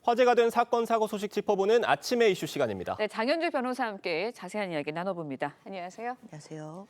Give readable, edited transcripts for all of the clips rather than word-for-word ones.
화제가 된 사건, 사고 소식 짚어보는 아침의 이슈 시간입니다. 네, 장현주 변호사와 함께 자세한 이야기 나눠봅니다. 안녕하세요. 안녕하세요.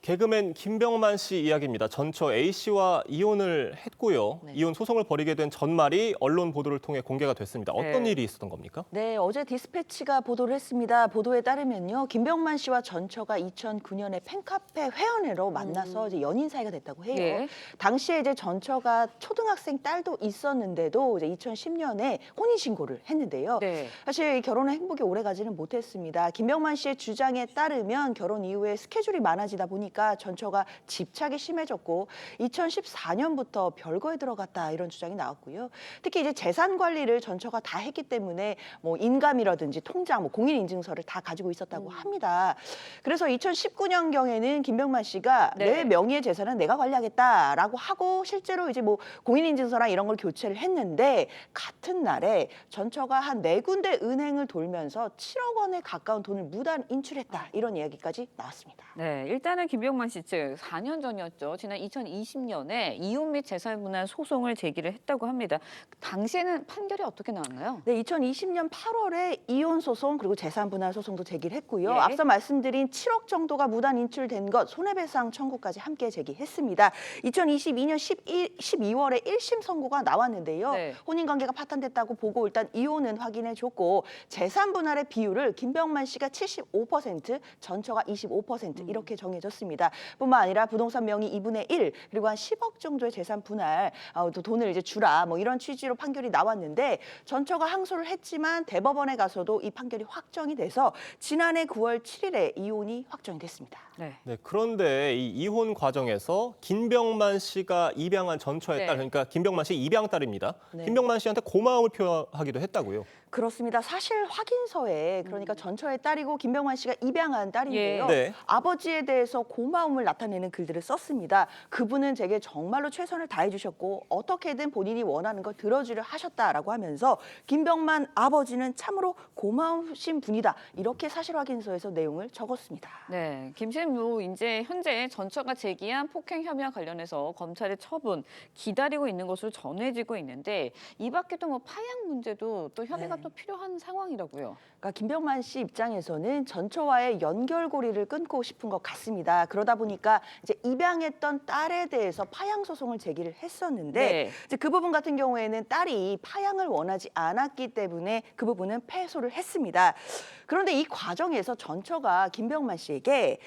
개그맨 김병만 씨 이야기입니다. 전처 A씨와 이혼을 했고요. 네. 이혼 소송을 벌이게 된 전말이 언론 보도를 통해 공개가 됐습니다. 어떤 네. 일이 있었던 겁니까? 네, 어제 디스패치가 보도를 했습니다. 보도에 따르면요, 김병만 씨와 전처가 2009년에 팬카페 회원회로 만나서 이제 연인 사이가 됐다고 해요. 예. 당시에 이제 전처가 초등학생 딸도 있었는데도 이제 2010년에 혼인 신고를 했는데요. 네. 사실 이 결혼은 행복이 오래가지는 못했습니다. 김병만 씨의 주장에 따르면 결혼 이후에 스케줄이 많아지다 보니까 전처가 집착이 심해졌고 2014년부터 별거에 들어갔다 이런 주장이 나왔고요. 특히 이제 재산 관리를 전처가 다 했기 때문에 뭐 인감이라든지 통장, 뭐 공인인증서를 다 가지고 있었다고 합니다. 그래서 2019년경에는 김병만 씨가 네. 내 명의의 재산은 내가 관리하겠다라고 하고 실제로 이제 뭐 공인인증서랑 이런 걸 교체를 했는데 같은 날에 전처가 한 4군데 은행을 돌면서 7억 원에 가까운 돈을 무단 인출했다 이런 이야기까지 나왔습니다. 네, 일단은 김병만 씨 측 4년 전이었죠. 지난 2020년에 이혼 및 재산 분할 소송을 제기를 했다고 합니다. 당시에는 판결이 어떻게 나왔나요? 네, 2020년 8월에 이혼 소송 그리고 재산 분할 소송도 제기를 했고요. 예. 앞서 말씀드린 7억 정도가 무단 인출된 것 손해배상 청구까지 함께 제기했습니다. 2022년 12월에 1심 선고가 나왔는데요. 네. 혼인 관계가 파탄됐다고 보고 일단 이혼은 확인해줬고 재산 분할의 비율을 김병만 씨가 75%, 전처가 25% 이렇게 정해졌습니다. 뿐만 아니라 부동산 명의 2분의 1 그리고 한 10억 정도의 재산 분할 또 돈을 이제 주라 뭐 이런 취지로 판결이 나왔는데 전처가 항소를 했지만 대법원에 가서도 이 판결이 확정이 돼서 지난해 9월 7일에 이혼이 확정이 됐습니다. 네. 네, 그런데 이 이혼 과정에서 김병만 씨가 입양한 전처의 네. 딸, 그러니까 김병만 씨 입양 딸입니다. 네. 김병만 씨한테 고마움을 표하기도 했다고요. 그렇습니다. 사실 확인서에 그러니까 전처의 딸이고 김병만 씨가 입양한 딸인데요. 예. 네. 아버지에 대해서 고마움을 나타내는 글들을 썼습니다. 그분은 제게 정말로 최선을 다해 주셨고 어떻게든 본인이 원하는 걸 들어주려 하셨다라고 하면서 김병만 아버지는 참으로 고마우신 분이다. 이렇게 사실 확인서에서 내용을 적었습니다. 네, 김 씨는 뭐 이제 현재 전처가 제기한 폭행 혐의와 관련해서 검찰의 처분 기다리고 있는 것으로 전해지고 있는데 이 밖에도 뭐 파양 문제도 또 협의가 네. 또 필요한 상황이라고요. 그러니까 김병만 씨 입장에서는 전처와의 연결고리를 끊고 싶은 것 같습니다. 그러다 보니까 이제 입양했던 딸에 대해서 파양 소송을 제기를 했었는데 네. 이제 그 부분 같은 경우에는 딸이 파양을 원하지 않았기 때문에 그 부분은 패소를 했습니다. 그런데 이 과정에서 전처가 김병만 씨에게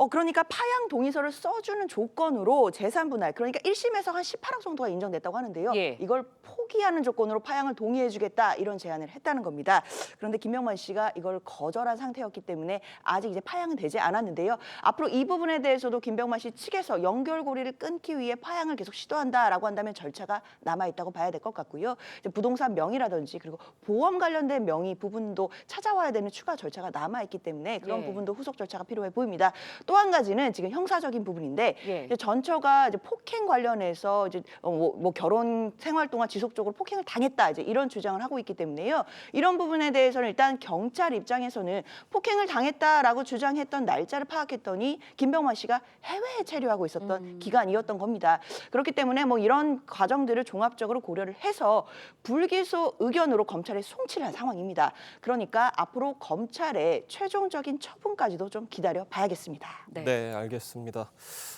그러니까 파양 동의서를 써주는 조건으로 재산 분할 그러니까 1심에서 한 18억 정도가 인정됐다고 하는데요. 예. 이걸 포기하는 조건으로 파양을 동의해주겠다 이런 제안을 했다는 겁니다. 그런데 김병만 씨가 이걸 거절한 상태였기 때문에 아직 이제 파양은 되지 않았는데요. 앞으로 이 부분에 대해서도 김병만 씨 측에서 연결고리를 끊기 위해 파양을 계속 시도한다라고 한다면 절차가 남아있다고 봐야 될 것 같고요. 이제 부동산 명의라든지 그리고 보험 관련된 명의 부분도 찾아와야 되는 추가 절차가 남아있기 때문에 그런 예. 부분도 후속 절차가 필요해 보입니다. 또 한 가지는 지금 형사적인 부분인데 예. 이제 전처가 이제 폭행 관련해서 이제 뭐 결혼 생활 동안 지속적으로 폭행을 당했다 이제 이런 주장을 하고 있기 때문에요. 이런 부분에 대해서는 일단 경찰 입장에서는 폭행을 당했다라고 주장했던 날짜를 파악했더니 김병만 씨가 해외에 체류하고 있었던 기간이었던 겁니다. 그렇기 때문에 뭐 이런 과정들을 종합적으로 고려를 해서 불기소 의견으로 검찰에 송치를 한 상황입니다. 그러니까 앞으로 검찰의 최종적인 처분까지도 좀 기다려 봐야겠습니다. 네. 네, 알겠습니다.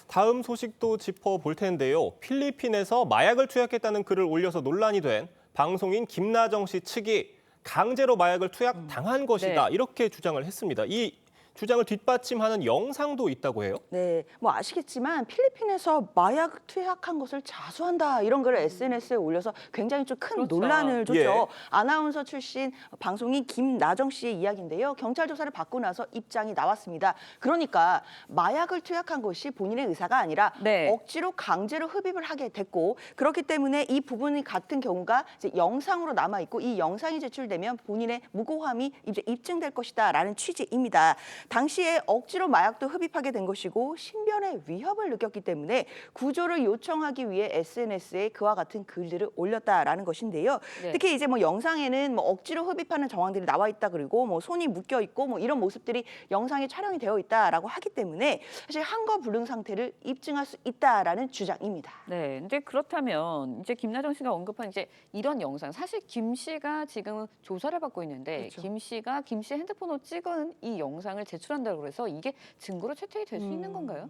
다음 소식도 짚어볼 텐데요. 필리핀에서 마약을 투약했다는 글을 올려서 논란이 된 방송인 김나정 씨 측이 강제로 마약을 투약당한 것이다. 네. 이렇게 주장을 했습니다. 이 주장을 뒷받침하는 영상도 있다고 해요. 네, 뭐 아시겠지만 필리핀에서 마약 투약한 것을 자수한다 이런 글을 SNS에 올려서 굉장히 좀 큰 그렇죠. 논란을 줬죠. 예. 아나운서 출신 방송인 김나정 씨의 이야기인데요. 경찰 조사를 받고 나서 입장이 나왔습니다. 그러니까 마약을 투약한 것이 본인의 의사가 아니라 네. 억지로 강제로 흡입을 하게 됐고 그렇기 때문에 이 부분이 같은 경우가 이제 영상으로 남아 있고 이 영상이 제출되면 본인의 무고함이 이제 입증될 것이다라는 취지입니다. 당시에 억지로 마약도 흡입하게 된 것이고 신변의 위협을 느꼈기 때문에 구조를 요청하기 위해 SNS에 그와 같은 글들을 올렸다라는 것인데요. 네. 특히 이제 뭐 영상에는 뭐 억지로 흡입하는 정황들이 나와 있다 그리고 뭐 손이 묶여 있고 뭐 이런 모습들이 영상에 촬영이 되어 있다라고 하기 때문에 사실 한거 불능 상태를 입증할 수 있다라는 주장입니다. 네, 근데 그렇다면 이제 김나정 씨가 언급한 이제 이런 영상, 사실 김 씨가 지금 조사를 받고 있는데 그렇죠. 김 씨가 김 씨 핸드폰으로 찍은 이 영상을 제출한다고 해서 이게 증거로 채택이 될 수 있는 건가요?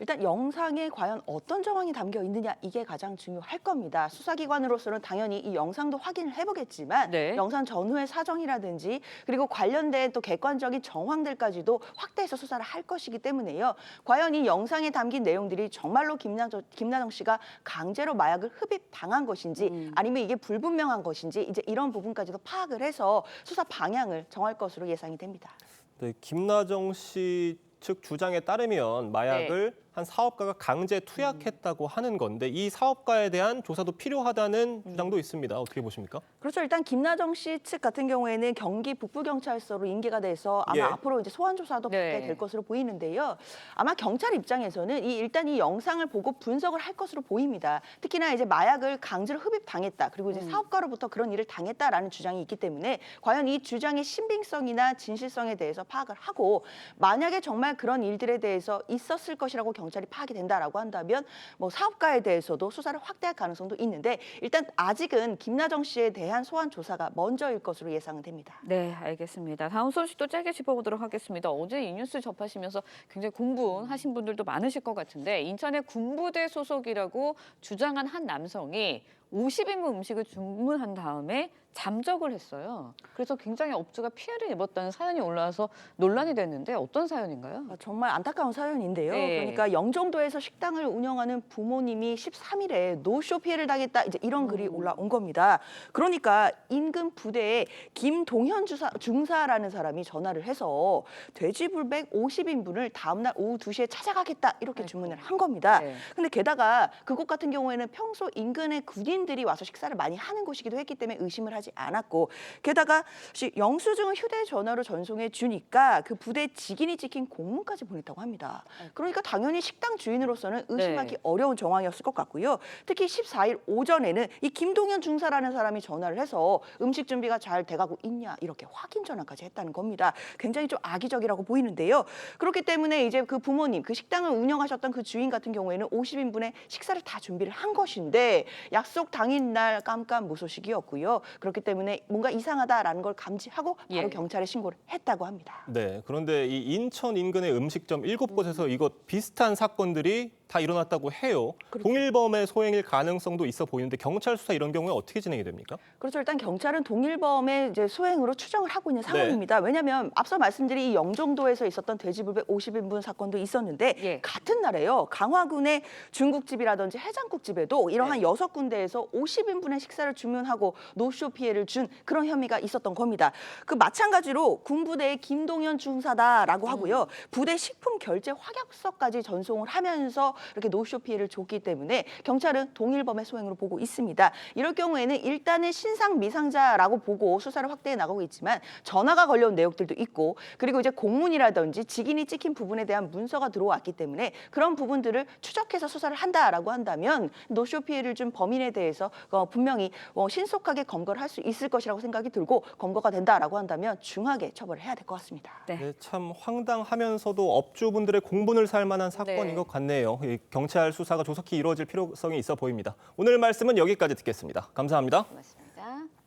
일단 영상에 과연 어떤 정황이 담겨 있느냐 이게 가장 중요할 겁니다. 수사기관으로서는 당연히 이 영상도 확인을 해보겠지만 네. 영상 전후의 사정이라든지 그리고 관련된 또 객관적인 정황들까지도 확대해서 수사를 할 것이기 때문에요. 과연 이 영상에 담긴 내용들이 정말로 김나정 씨가 강제로 마약을 흡입당한 것인지 아니면 이게 불분명한 것인지 이제 이런 부분까지도 파악을 해서 수사 방향을 정할 것으로 예상이 됩니다. 네, 김나정 씨 측 주장에 따르면 마약을 한 사업가가 강제 투약했다고 하는 건데 이 사업가에 대한 조사도 필요하다는 주장도 있습니다. 어떻게 보십니까? 그렇죠. 일단 김나정 씨 측 같은 경우에는 경기 북부경찰서로 인계가 돼서 아마 예. 앞으로 이제 소환 조사도 네. 받게 될 것으로 보이는데요. 아마 경찰 입장에서는 일단 이 영상을 보고 분석을 할 것으로 보입니다. 특히나 이제 마약을 강제로 흡입당했다. 그리고 이제 사업가로부터 그런 일을 당했다라는 주장이 있기 때문에 과연 이 주장의 신빙성이나 진실성에 대해서 파악을 하고 만약에 정말 그런 일들에 대해서 있었을 것이라고 경찰이 파악이 된다라고 한다면 뭐 사업가에 대해서도 수사를 확대할 가능성도 있는데 일단 아직은 김나정 씨에 대한 소환 조사가 먼저일 것으로 예상은 됩니다. 네, 알겠습니다. 다음 소식도 짧게 짚어보도록 하겠습니다. 어제 이 뉴스 접하시면서 굉장히 공분하신 분들도 많으실 것 같은데 인천의 군부대 소속이라고 주장한 한 남성이 50인분 음식을 주문한 다음에 잠적을 했어요. 그래서 굉장히 업주가 피해를 입었다는 사연이 올라와서 논란이 됐는데 어떤 사연인가요? 정말 안타까운 사연인데요. 네. 그러니까 영종도에서 식당을 운영하는 부모님이 13일에 노쇼 피해를 당했다. 이제 이런 글이 올라온 겁니다. 그러니까 인근 부대에 김동현 중사라는 사람이 전화를 해서 돼지불백 50인분을 다음날 오후 2시에 찾아가겠다. 이렇게 주문을 한 겁니다. 네. 근데 게다가 그곳 같은 경우에는 평소 인근의 군인들이 와서 식사를 많이 하는 곳이기도 했기 때문에 의심을 하지 않았고 게다가 영수증을 휴대전화로 전송해 주니까 그 부대 직인이 찍힌 공문까지 보냈다고 합니다. 그러니까 당연히 식당 주인으로서는 의심하기 네. 어려운 정황이었을 것 같고요. 특히 14일 오전에는 이 김동현 중사라는 사람이 전화를 해서 음식 준비가 잘 돼가고 있냐 이렇게 확인 전화까지 했다는 겁니다. 굉장히 좀 악의적이라고 보이는데요. 그렇기 때문에 이제 그 부모님, 그 식당을 운영하셨던 그 주인 같은 경우에는 50인분의 식사를 다 준비를 한 것인데 약속 당일날 깜깜무소식이었고요. 그렇기 때문에 뭔가 이상하다라는 걸 감지하고 바로 예. 경찰에 신고를 했다고 합니다. 네, 그런데 이 인천 인근의 음식점 7곳에서 이것 비슷한 사건들이 다 일어났다고 해요. 그렇죠. 동일범의 소행일 가능성도 있어 보이는데 경찰 수사 이런 경우에 어떻게 진행이 됩니까? 그렇죠. 일단 경찰은 동일범의 이제 소행으로 추정을 하고 있는 상황입니다. 왜냐하면 앞서 말씀드린 이 영종도에서 있었던 돼지불백 50인분 사건도 있었는데 예. 같은 날에요. 강화군의 중국집이라든지 해장국집에도 이러한 6군데에서 50인분의 식사를 주문하고 노쇼 피해를 준 그런 혐의가 있었던 겁니다. 그 마찬가지로 군부대의 김동현 중사다라고 하고요. 부대 식품 결제 확약서까지 전송을 하면서 이렇게 노쇼 피해를 줬기 때문에 경찰은 동일범의 소행으로 보고 있습니다. 이럴 경우에는 일단은 신상 미상자라고 보고 수사를 확대해 나가고 있지만 전화가 걸려온 내용들도 있고 그리고 이제 공문이라든지 직인이 찍힌 부분에 대한 문서가 들어왔기 때문에 그런 부분들을 추적해서 수사를 한다라고 한다면 노쇼 피해를 준 범인에 대해서 분명히 신속하게 검거를 할 수 있을 것이라고 생각이 들고 검거가 된다라고 한다면 중하게 처벌을 해야 될 것 같습니다. 네, 참 황당하면서도 업주분들의 공분을 살 만한 사건인 네. 것 같네요. 이 경찰 수사가 조속히 이루어질 필요성이 있어 보입니다. 오늘 말씀은 여기까지 듣겠습니다. 감사합니다. 고맙습니다.